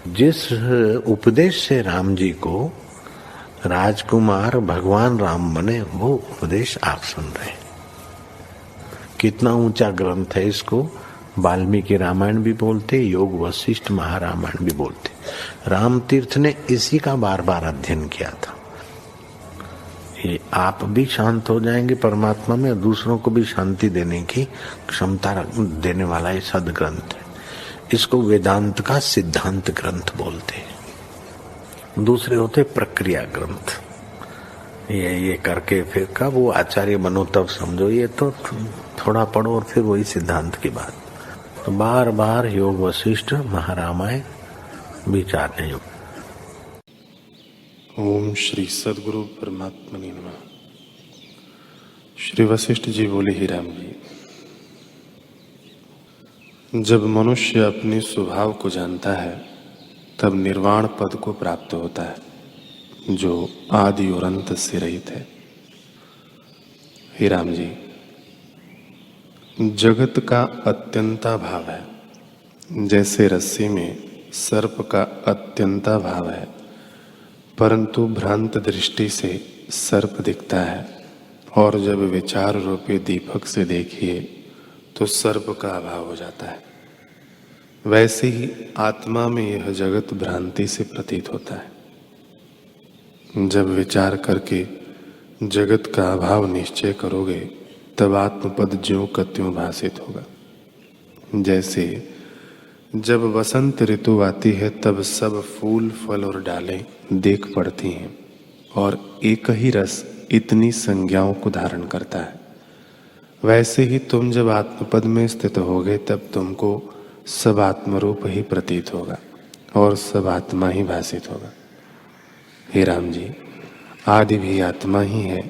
जिस उपदेश से राम जी को राजकुमार भगवान राम बने, वो उपदेश आप सुन रहे हैं। कितना ऊंचा ग्रंथ है। इसको वाल्मीकि रामायण भी बोलते, योग वशिष्ठ महारामायण भी बोलते। राम तीर्थ ने इसी का बार बार अध्ययन किया था। ये आप भी शांत हो जाएंगे परमात्मा में, और दूसरों को भी शांति देने की क्षमता देने वाला ये सदग्रंथ है। इसको वेदांत का सिद्धांत ग्रंथ बोलते हैं। दूसरे होते प्रक्रिया ग्रंथ। ये करके फिर कब वो आचार्य बनो तब समझो, ये तो थोड़ा पढ़ो और फिर वही सिद्धांत की बात। तो बार बार योग वशिष्ठ महारामायण विचारने योग। ओम श्री सद्गुरु परमात्मने नमः। श्री वशिष्ठ जी बोले, ही राम जी, जब मनुष्य अपने स्वभाव को जानता है तब निर्वाण पद को प्राप्त होता है, जो आदि और अंत से रहित है। हे राम जी, जगत का अत्यंता भाव है। जैसे रस्सी में सर्प का अत्यंता भाव है, परंतु भ्रांत दृष्टि से सर्प दिखता है, और जब विचार रूपी दीपक से देखिए तो सर्प का अभाव हो जाता है। वैसे ही आत्मा में यह जगत भ्रांति से प्रतीत होता है। जब विचार करके जगत का अभाव निश्चय करोगे तब आत्मपद ज्यों का त्यों भासित होगा। जैसे जब वसंत ऋतु आती है तब सब फूल फल और डालें देख पड़ती हैं, और एक ही रस इतनी संज्ञाओं को धारण करता है। वैसे ही तुम जब आत्मपद में स्थित होगे तब तुमको सब आत्मरूप ही प्रतीत होगा और सब आत्मा ही भासित होगा। हे राम जी, आदि भी आत्मा ही है,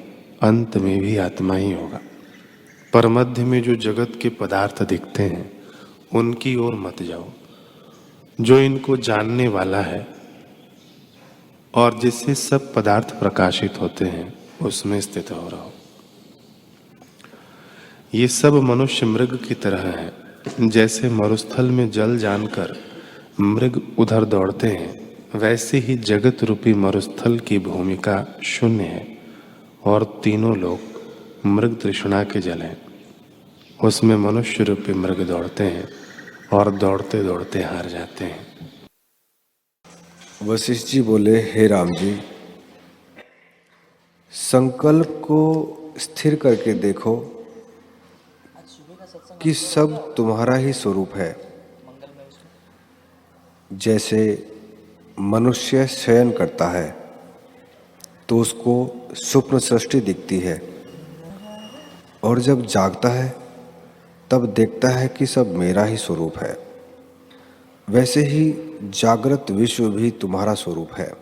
अंत में भी आत्मा ही होगा। पर मध्य में जो जगत के पदार्थ दिखते हैं उनकी ओर मत जाओ। जो इनको जानने वाला है और जिससे सब पदार्थ प्रकाशित होते हैं उसमें स्थित हो रहो। ये सब मनुष्य मृग की तरह है। जैसे मरुस्थल में जल जानकर मृग उधर दौड़ते हैं, वैसे ही जगत रूपी मरुस्थल की भूमिका शून्य है, और तीनों लोग मृग तृष्णा के जल हैं। उसमें मनुष्य रूपी मृग दौड़ते हैं और दौड़ते दौड़ते हार जाते हैं। वशिष्ठ जी बोले, हे राम जी, संकल्प को स्थिर करके देखो कि सब तुम्हारा ही स्वरूप है। जैसे मनुष्य शयन करता है तो उसको स्वप्न सृष्टि दिखती है, और जब जागता है तब देखता है कि सब मेरा ही स्वरूप है। वैसे ही जागृत विश्व भी तुम्हारा स्वरूप है।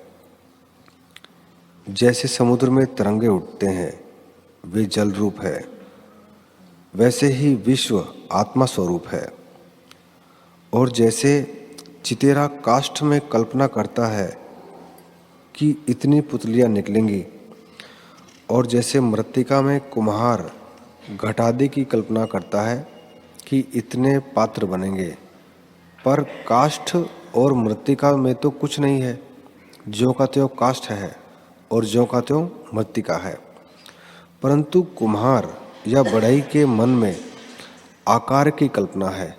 जैसे समुद्र में तरंगे उठते हैं, वे जल रूप है, वैसे ही विश्व आत्मा स्वरूप है। और जैसे चितेरा काष्ठ में कल्पना करता है कि इतनी पुतलियां निकलेंगी, और जैसे मृत्तिका में कुम्हार घटादि की कल्पना करता है कि इतने पात्र बनेंगे, पर काष्ठ और मृत्तिका में तो कुछ नहीं है। ज्यों का त्यों काष्ठ है और ज्यों का त्यों मृत्तिका है। परंतु कुम्हार या बढ़ई के मन में आकार की कल्पना है।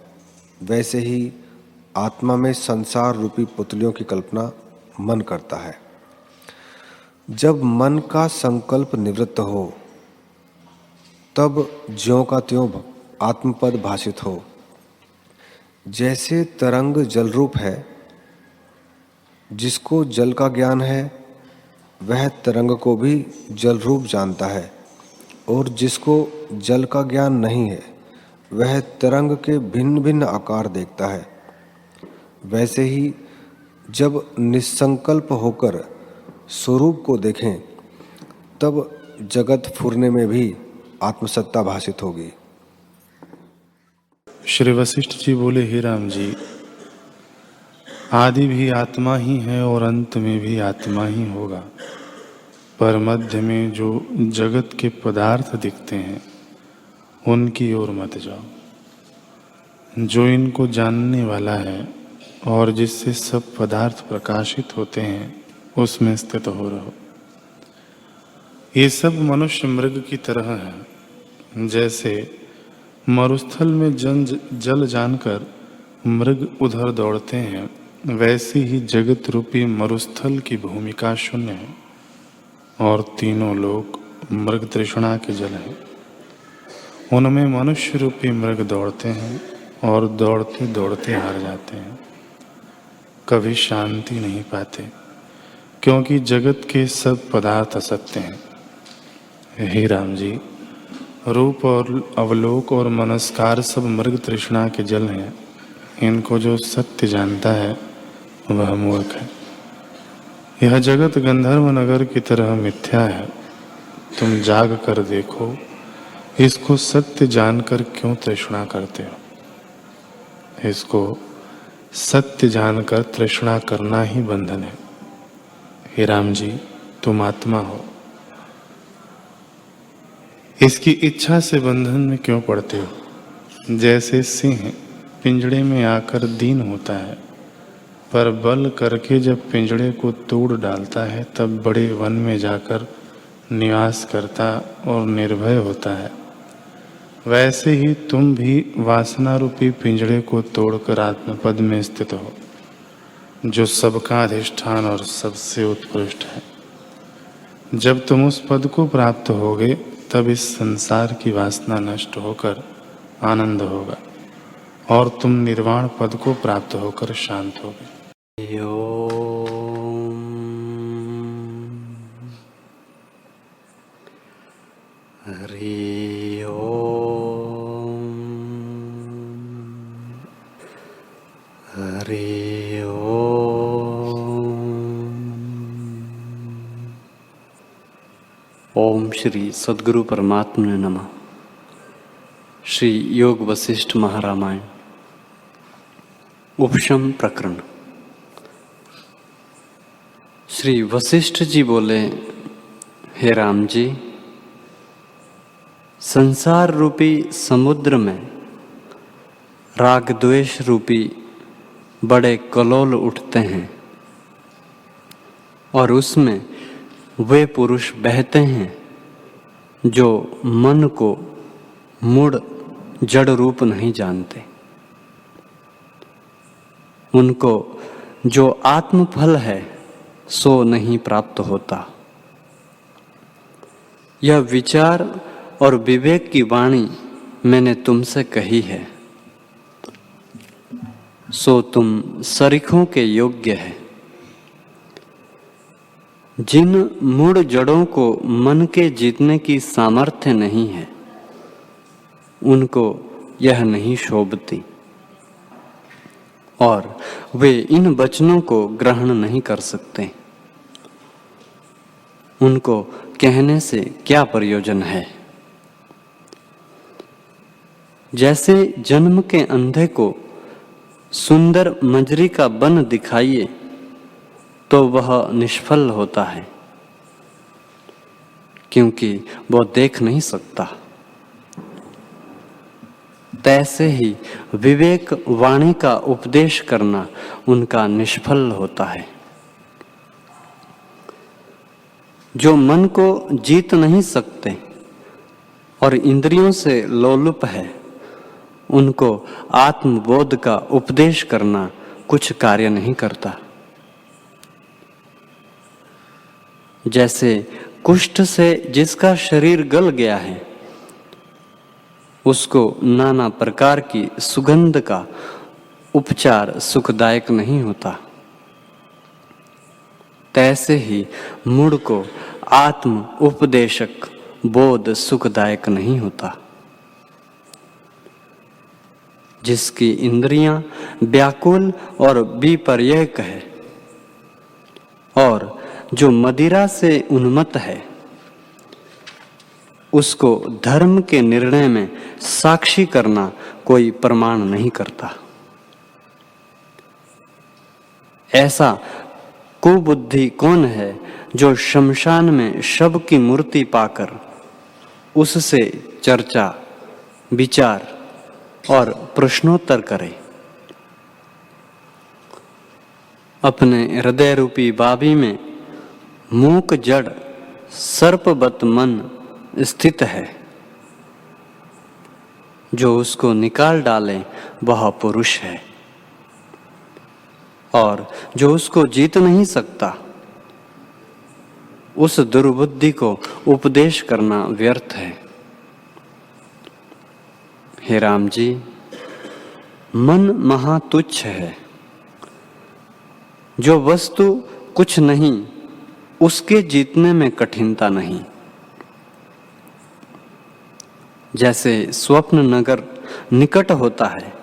वैसे ही आत्मा में संसार रूपी पुतलियों की कल्पना मन करता है। जब मन का संकल्प निवृत्त हो तब ज्यों का त्यों आत्मपद भाषित हो। जैसे तरंग जल रूप है, जिसको जल का ज्ञान है वह तरंग को भी जल रूप जानता है, और जिसको जल का ज्ञान नहीं है वह तरंग के भिन्न भिन्न आकार देखता है। वैसे ही जब निसंकल्प होकर स्वरूप को देखें तब जगत फुरने में भी आत्मसत्ता भाषित होगी। श्री वशिष्ठ जी बोले, हे राम जी, आदि भी आत्मा ही है और अंत में भी आत्मा ही होगा। पर मध्य में जो जगत के पदार्थ दिखते हैं उनकी ओर मत जाओ। जो इनको जानने वाला है और जिससे सब पदार्थ प्रकाशित होते हैं उसमें स्थित हो रहो। ये सब मनुष्य मृग की तरह है। जैसे मरुस्थल में जल जानकर मृग उधर दौड़ते हैं, वैसे ही जगत रूपी मरुस्थल की भूमिका शून्य है और तीनों लोक मृग तृष्णा के जल हैं। उनमें मनुष्य रूपी मृग दौड़ते हैं और दौड़ते दौड़ते हार जाते हैं, कभी शांति नहीं पाते, क्योंकि जगत के सब पदार्थ असत्य हैं। हे राम जी, रूप और अवलोक और मनस्कार सब मृग तृष्णा के जल हैं। इनको जो सत्य जानता है वह मूर्ख है। यह जगत गंधर्व नगर की तरह मिथ्या है। तुम जाग कर देखो, इसको सत्य जानकर क्यों तृष्णा करते हो। इसको सत्य जानकर तृष्णा करना ही बंधन है। हे राम जी, तुम आत्मा हो, इसकी इच्छा से बंधन में क्यों पड़ते हो। जैसे सिंह पिंजड़े में आकर दीन होता है, पर बल करके जब पिंजड़े को तोड़ डालता है तब बड़े वन में जाकर निवास करता और निर्भय होता है, वैसे ही तुम भी वासना रूपी पिंजड़े को तोड़कर आत्मपद में स्थित हो, जो सबका अधिष्ठान और सबसे उत्कृष्ट है। जब तुम उस पद को प्राप्त होगे तब इस संसार की वासना नष्ट होकर आनंद होगा और तुम निर्वाण पद को प्राप्त होकर शांत होगे। हरि ओम, हरि ओम। ओम श्री सद्गुरु परमात्मा ने नमः। श्री योग वशिष्ठ महारामायण उपशम प्रकरण। श्री वशिष्ठ जी बोले, हे राम जी, संसार रूपी समुद्र में राग द्वेष रूपी बड़े कलोल उठते हैं और उसमें वे पुरुष बहते हैं जो मन को मूढ़ जड़ रूप नहीं जानते। उनको जो आत्मफल है सो नहीं प्राप्त होता। यह विचार और विवेक की वाणी मैंने तुमसे कही है, सो तुम सरीखों के योग्य है। जिन मूढ़ जड़ों को मन के जीतने की सामर्थ्य नहीं है, उनको यह नहीं शोभती और वे इन वचनों को ग्रहण नहीं कर सकते। उनको कहने से क्या प्रयोजन है। जैसे जन्म के अंधे को सुंदर मंजरी का बन दिखाइए तो वह निष्फल होता है, क्योंकि वह देख नहीं सकता। तैसे ही विवेक वाणी का उपदेश करना उनका निष्फल होता है। जो मन को जीत नहीं सकते और इंद्रियों से लोलुप है, उनको आत्मबोध का उपदेश करना कुछ कार्य नहीं करता। जैसे कुष्ठ से जिसका शरीर गल गया है, उसको नाना प्रकार की सुगंध का उपचार सुखदायक नहीं होता, तैसे ही मूढ़ को आत्म उपदेशक बोध सुखदायक नहीं होता। जिसकी इंद्रियां व्याकुल और विपर्ययक है और जो मदिरा से उन्मत्त है, उसको धर्म के निर्णय में साक्षी करना कोई प्रमाण नहीं करता। ऐसा कुबुद्धि कौन है जो शमशान में शव की मूर्ति पाकर उससे चर्चा, विचार और प्रश्नोत्तर करे। अपने हृदय रूपी बाबी में मूक जड़ सर्पवत मन स्थित है। जो उसको निकाल डाले वह पुरुष है, और जो उसको जीत नहीं सकता उस दुर्बुद्धि को उपदेश करना व्यर्थ है। हे राम जी, मन महातुच्छ है। जो वस्तु कुछ नहीं उसके जीतने में कठिनता नहीं। जैसे स्वप्न नगर निकट होता है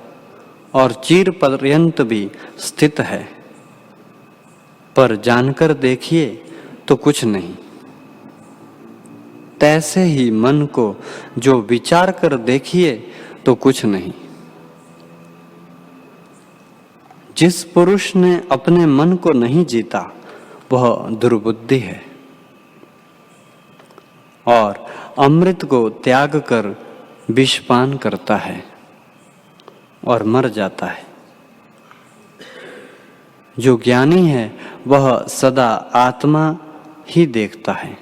और चिर पर्यंत भी स्थित है, पर जानकर देखिए तो कुछ नहीं। तैसे ही मन को जो विचार कर देखिए तो कुछ नहीं। जिस पुरुष ने अपने मन को नहीं जीता वह दुर्बुद्धि है और अमृत को त्याग कर विषपान करता है और मर जाता है। जो ज्ञानी है वह सदा आत्मा ही देखता है।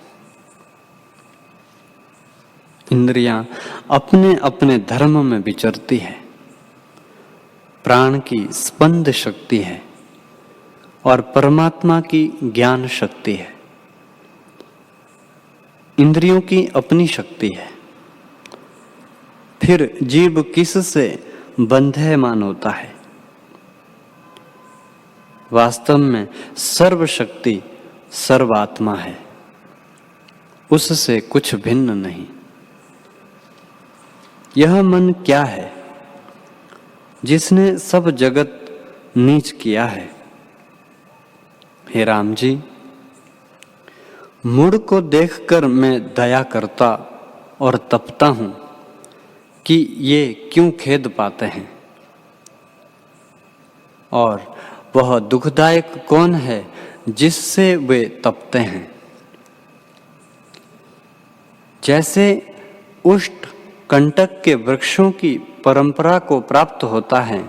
इंद्रियां अपने अपने धर्म में विचरती है। प्राण की स्पंद शक्ति है और परमात्मा की ज्ञान शक्ति है। इंद्रियों की अपनी शक्ति है। फिर जीव किससे बंधेमान होता है? वास्तव में सर्वशक्ति सर्वात्मा है, उससे कुछ भिन्न नहीं। यह मन क्या है जिसने सब जगत नीच किया है? हे राम जी, मूढ़ को देखकर मैं दया करता और तपता हूं कि ये क्यों खेद पाते हैं। और वह दुखदायक कौन है जिससे वे तपते हैं? जैसे उष्ट कंटक के वृक्षों की परंपरा को प्राप्त होता है,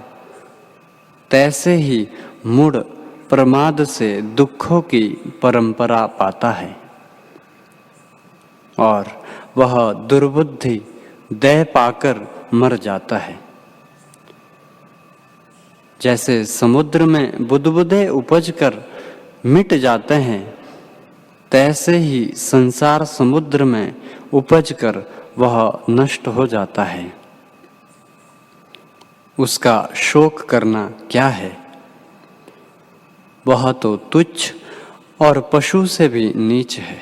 तैसे ही मूढ़ प्रमाद से दुखों की परंपरा पाता है और वह दुर्बुद्धि देह पाकर मर जाता है। जैसे समुद्र में बुदबुदे उपजकर मिट जाते हैं, तैसे ही संसार समुद्र में उपजकर वह नष्ट हो जाता है। उसका शोक करना क्या है? वह तो तुच्छ और पशु से भी नीच है।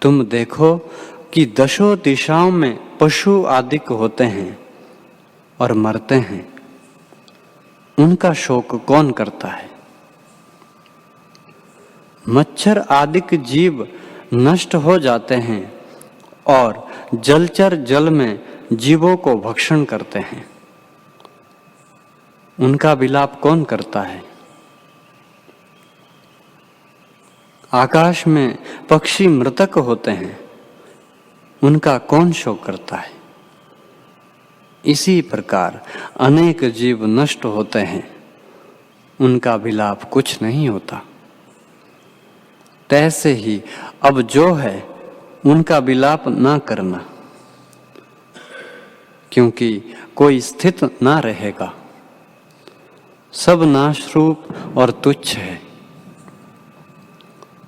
तुम देखो कि दशों दिशाओं में पशु आदिक होते हैं और मरते हैं, उनका शोक कौन करता है? मच्छर आदिक जीव नष्ट हो जाते हैं और जलचर जल में जीवों को भक्षण करते हैं, उनका विलाप कौन करता है? आकाश में पक्षी मृतक होते हैं, उनका कौन शोक करता है? इसी प्रकार अनेक जीव नष्ट होते हैं, उनका विलाप कुछ नहीं होता। तैसे ही अब जो है उनका विलाप ना करना, क्योंकि कोई स्थित ना रहेगा। सब नाशरूप और तुच्छ है।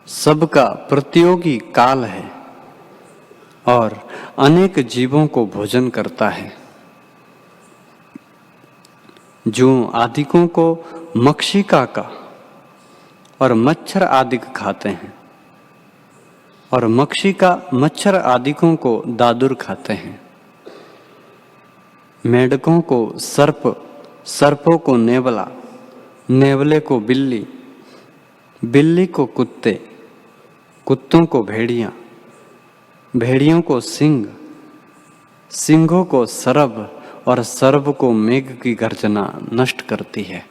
सबका प्रतियोगी काल है और अनेक जीवों को भोजन करता है। जूं आदिकों को मक्षिका का और मच्छर आदिक खाते हैं, और मक्षिका मच्छर आदिकों को दादुर खाते हैं। मेढकों को सर्प, सर्पों को नेवला, नेवले को बिल्ली, बिल्ली को कुत्ते, कुत्तों को भेड़ियां, भेड़ियों को सिंह, सिंहों को सरब और सरब को मेघ की गर्जना नष्ट करती है।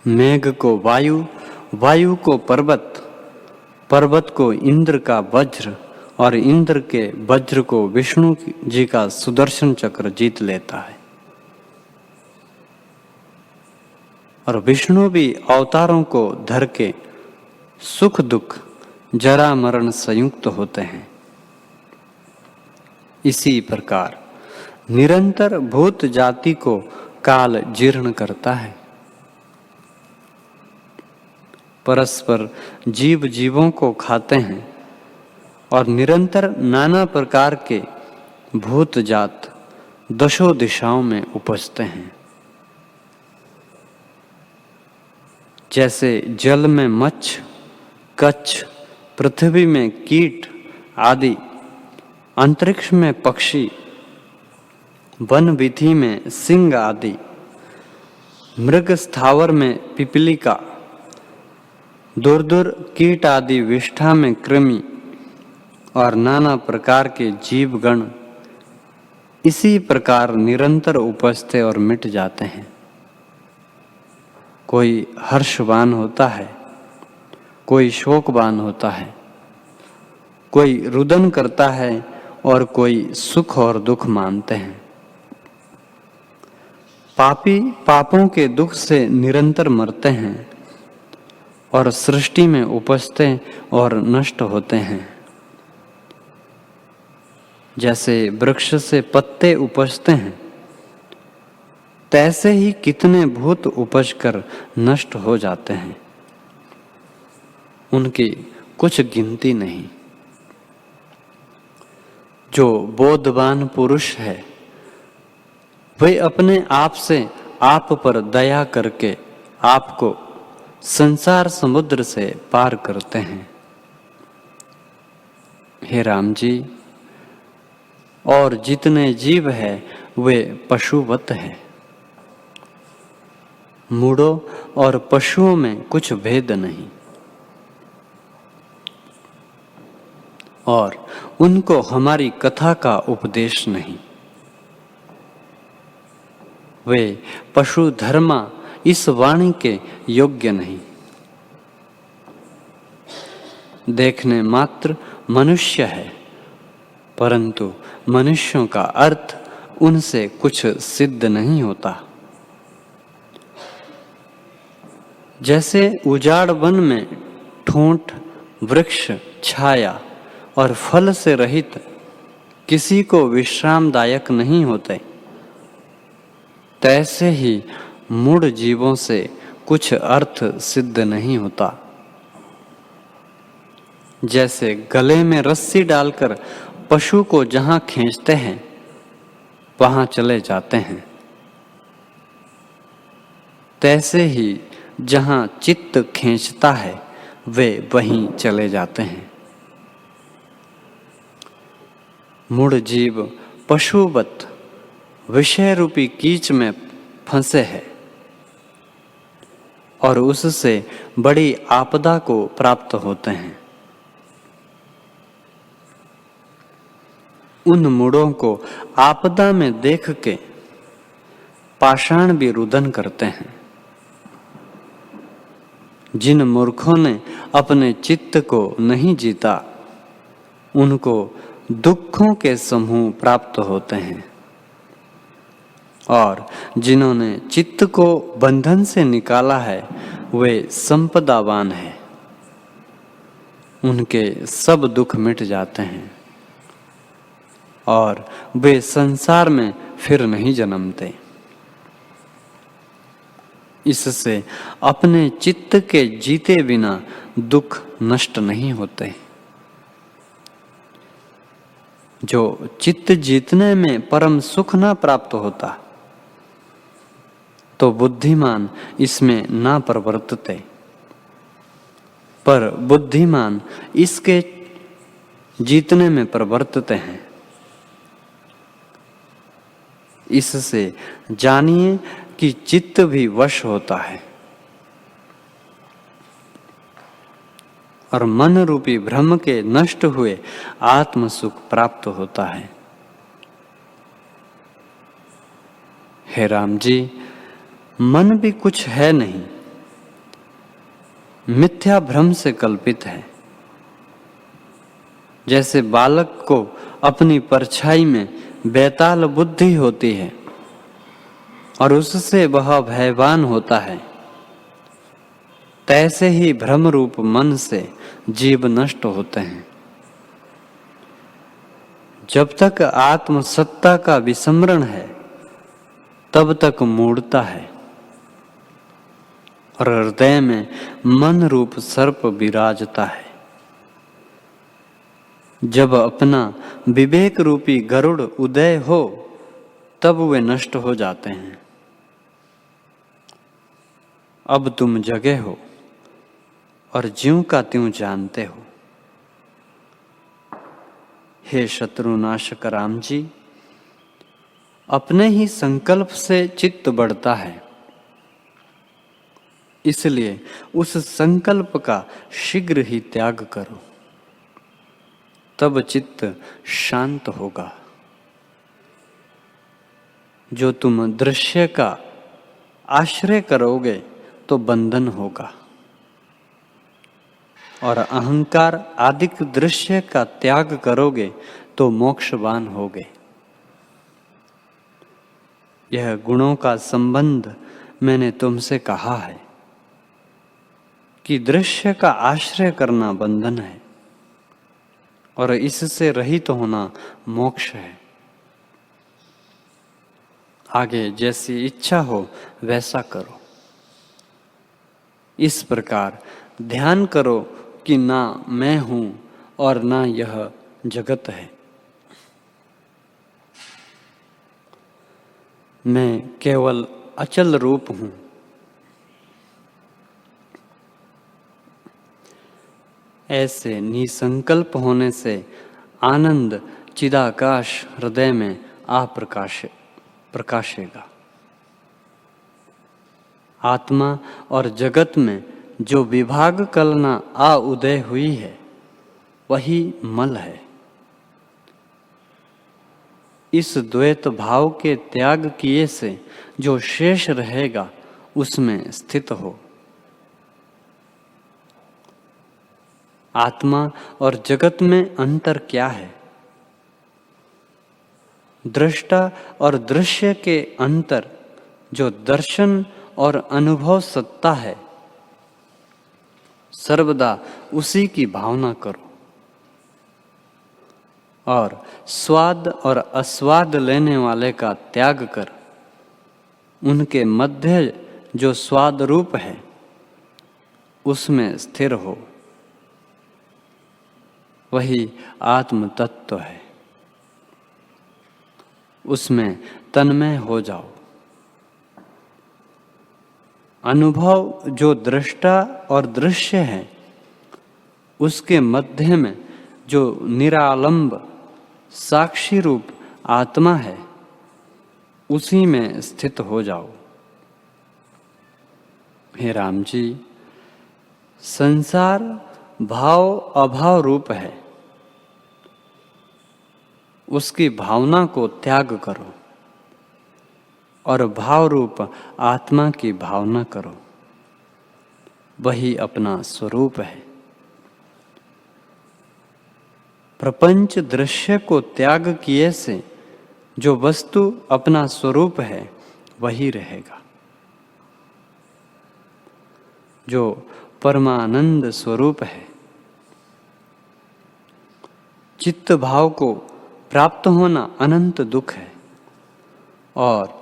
मेघ को वायु, वायु को पर्वत, पर्वत को इंद्र का वज्र और इंद्र के वज्र को विष्णु जी का सुदर्शन चक्र जीत लेता है। और विष्णु भी अवतारों को धर के सुख दुख जरा मरण संयुक्त होते हैं। इसी प्रकार निरंतर भूत जाति को काल जीर्ण करता है। परस्पर जीव जीवों को खाते हैं और निरंतर नाना प्रकार के भूत जात दशों दिशाओं में उपजते हैं। जैसे जल में मच्छ, कच्छ, पृथ्वी में कीट आदि, अंतरिक्ष में पक्षी, वन वीथि में सिंह आदि, मृग स्थावर में पिपलिका, दूर दूर कीट आदि विष्ठा में कृमि और नाना प्रकार के जीवगण इसी प्रकार निरंतर उपजते और मिट जाते हैं। कोई हर्षवान होता है, कोई शोकवान होता है, कोई रुदन करता है और कोई सुख और दुख मानते हैं। पापी पापों के दुख से निरंतर मरते हैं और सृष्टि में उपजते और नष्ट होते हैं। जैसे वृक्ष से पत्ते उपजते हैं, तैसे ही कितने भूत उपज कर नष्ट हो जाते हैं, उनकी कुछ गिनती नहीं। जो बोधवान पुरुष है वे अपने आप से आप पर दया करके आपको संसार समुद्र से पार करते हैं। हे राम जी, और जितने जीव है वे पशुवत है। मूढ़ों और पशुओं में कुछ भेद नहीं और उनको हमारी कथा का उपदेश नहीं। वे पशु धर्मा इस वाणी के योग्य नहीं। देखने मात्र मनुष्य है, परंतु मनुष्यों का अर्थ उनसे कुछ सिद्ध नहीं होता। जैसे उजाड़ वन में ठूंठ, वृक्ष, छाया और फल से रहित किसी को विश्रामदायक नहीं होते, तैसे ही मूढ़ जीवों से कुछ अर्थ सिद्ध नहीं होता। जैसे गले में रस्सी डालकर पशु को जहां खींचते हैं वहां चले जाते हैं, तैसे ही जहां चित्त खींचता है वे वहीं चले जाते हैं। मूढ़ जीव पशुवत विषय रूपी कीच में फंसे हैं और उससे बड़ी आपदा को प्राप्त होते हैं। उन मूढ़ों को आपदा में देख के पाषाण भी रुदन करते हैं। जिन मूर्खों ने अपने चित्त को नहीं जीता, उनको दुखों के समूह प्राप्त होते हैं और जिन्होंने चित्त को बंधन से निकाला है वे संपदावान हैं। उनके सब दुख मिट जाते हैं और वे संसार में फिर नहीं जन्मते। इससे अपने चित्त के जीते बिना दुख नष्ट नहीं होते। जो चित्त जीतने में परम सुख न प्राप्त होता, तो बुद्धिमान इसमें ना प्रवर्तते, पर बुद्धिमान इसके जीतने में प्रवर्तते हैं। इससे जानिए कि चित्त भी वश होता है और मन रूपी भ्रम के नष्ट हुए आत्म सुख प्राप्त होता है। हे राम जी, मन भी कुछ है नहीं, मिथ्या भ्रम से कल्पित है। जैसे बालक को अपनी परछाई में बेताल बुद्धि होती है और उससे वह भयवान होता है, तैसे ही भ्रम रूप मन से जीव नष्ट होते हैं। जब तक आत्म सत्ता का विस्मरण है तब तक मूढ़ता है और हृदय में मन रूप सर्प विराजता है। जब अपना विवेक रूपी गरुड़ उदय हो तब वे नष्ट हो जाते हैं। अब तुम जगे हो और ज्यों का त्यों जानते हो। हे शत्रुनाशक राम जी, अपने ही संकल्प से चित्त बढ़ता है, इसलिए उस संकल्प का शीघ्र ही त्याग करो, तब चित्त शांत होगा। जो तुम दृश्य का आश्रय करोगे तो बंधन होगा और अहंकार आदिक दृश्य का त्याग करोगे तो मोक्षवान होगे। यह गुणों का संबंध मैंने तुमसे कहा है कि दृश्य का आश्रय करना बंधन है और इससे रहित होना मोक्ष है। आगे जैसी इच्छा हो वैसा करो। इस प्रकार ध्यान करो कि ना मैं हूं और ना यह जगत है। मैं केवल अचल रूप हूं। ऐसे निसंकल्प होने से आनंद चिदाकाश हृदय में प्रकाशेगा। आत्मा और जगत में जो विभाग कलना आ उदय हुई है वही मल है। इस द्वैत भाव के त्याग किए से जो शेष रहेगा उसमें स्थित हो। आत्मा और जगत में अंतर क्या है? दृष्टा और दृश्य के अंतर जो दर्शन और अनुभव सत्ता है, सर्वदा उसी की भावना करो और स्वाद और अस्वाद लेने वाले का त्याग कर उनके मध्य जो स्वाद रूप है उसमें स्थिर हो। वही आत्म तत्व है, उसमें तन्मय हो जाओ। अनुभव जो दृष्टा और दृश्य है उसके मध्य में जो निरालंब साक्षी रूप आत्मा है उसी में स्थित हो जाओ। हे राम जी, संसार भाव अभाव रूप है, उसकी भावना को त्याग करो और भाव रूप आत्मा की भावना करो। वही अपना स्वरूप है। प्रपंच दृश्य को त्याग किए से जो वस्तु अपना स्वरूप है वही रहेगा। जो परमानंद स्वरूप है, चित्त भाव को प्राप्त होना अनंत दुख है और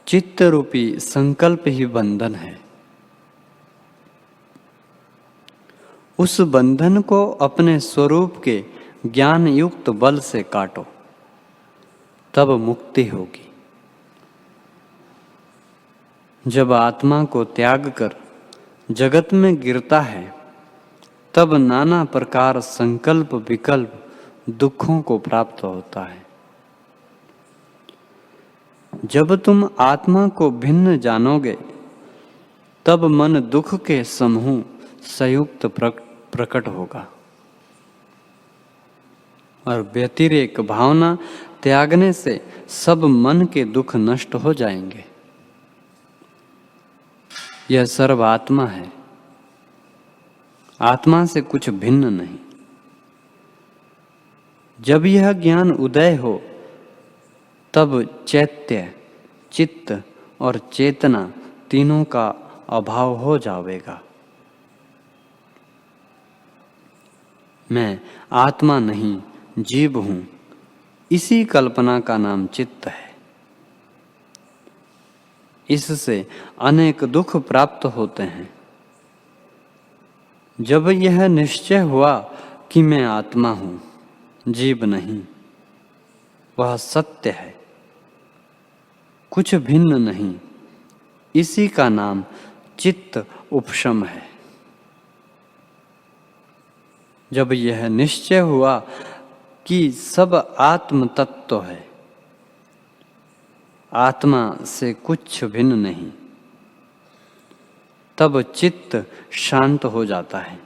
चित्त रूपी संकल्प ही बंधन है। उस बंधन को अपने स्वरूप के ज्ञान युक्त बल से काटो, तब मुक्ति होगी। जब आत्मा को त्याग कर जगत में गिरता है तब नाना प्रकार संकल्प विकल्प दुखों को प्राप्त होता है। जब तुम आत्मा को भिन्न जानोगे तब मन दुख के समूह संयुक्त प्रकट होगा और व्यतिरेक भावना त्यागने से सब मन के दुख नष्ट हो जाएंगे। यह सर्व आत्मा है, आत्मा से कुछ भिन्न नहीं। जब यह ज्ञान उदय हो तब चैत्य, चित्त और चेतना तीनों का अभाव हो जाएगा। मैं आत्मा नहीं जीव हूं, इसी कल्पना का नाम चित्त है। इससे अनेक दुख प्राप्त होते हैं। जब यह निश्चय हुआ कि मैं आत्मा हूं, जीव नहीं, वह सत्य है, कुछ भिन्न नहीं, इसी का नाम चित्त उपशम है। जब यह निश्चय हुआ कि सब आत्म तत्व है, आत्मा से कुछ भिन्न नहीं, तब चित्त शांत हो जाता है।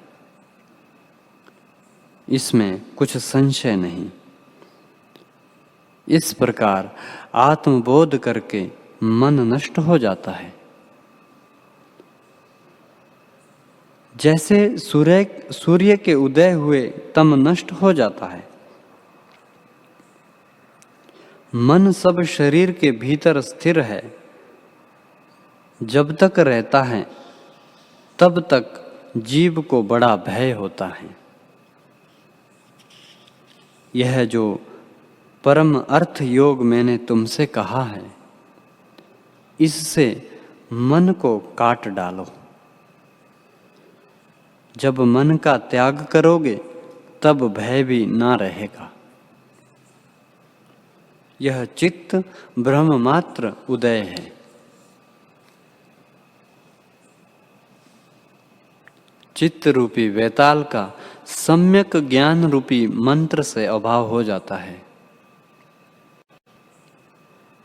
इसमें कुछ संशय नहीं। इस प्रकार आत्मबोध करके मन नष्ट हो जाता है। जैसे सूर्य के उदय हुए तम नष्ट हो जाता है, मन सब शरीर के भीतर स्थिर है। जब तक रहता है तब तक जीव को बड़ा भय होता है। यह जो परम अर्थ योग मैंने तुमसे कहा है, इससे मन को काट डालो। जब मन का त्याग करोगे तब भय भी ना रहेगा। यह चित्त ब्रह्म मात्र उदय है। चित्त रूपी वैताल का सम्यक ज्ञान रूपी मंत्र से अभाव हो जाता है।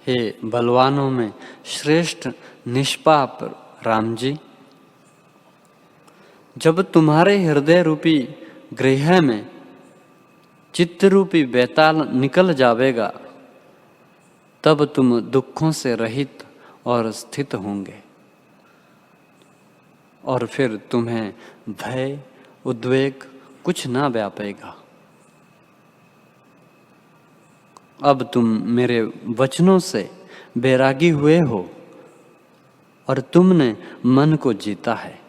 हे बलवानों में श्रेष्ठ निष्पाप राम जी, जब तुम्हारे हृदय रूपी गृह में चित्त रूपी वैताल निकल जावेगा, तब तुम दुखों से रहित और स्थित होंगे, और फिर तुम्हें भय उद्वेग कुछ ना व्यापेगा। अब तुम मेरे वचनों से बैरागी हुए हो और तुमने मन को जीता है।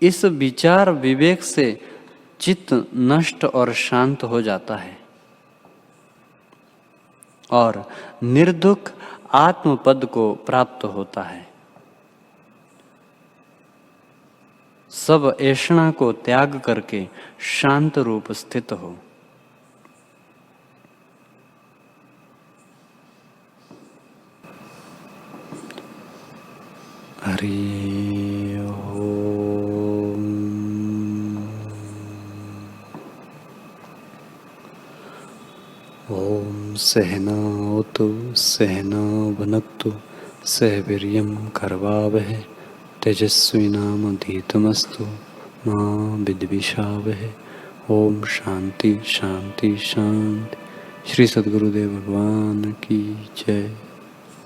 इस विचार विवेक से चित्त नष्ट और शांत हो जाता है और निर्दुख आत्मपद को प्राप्त होता है। सब ऐषणा को त्याग करके शांत रूप स्थित हो। हरि ओम। ओम सहनावतु सहना भुनक्तु सह वीर्यं करवावहै तेजस्विनामधीतमस्तु मा विद्विषावहै। ओम शांति शांति शांति। श्री सद्गुरुदेव भगवान की जय।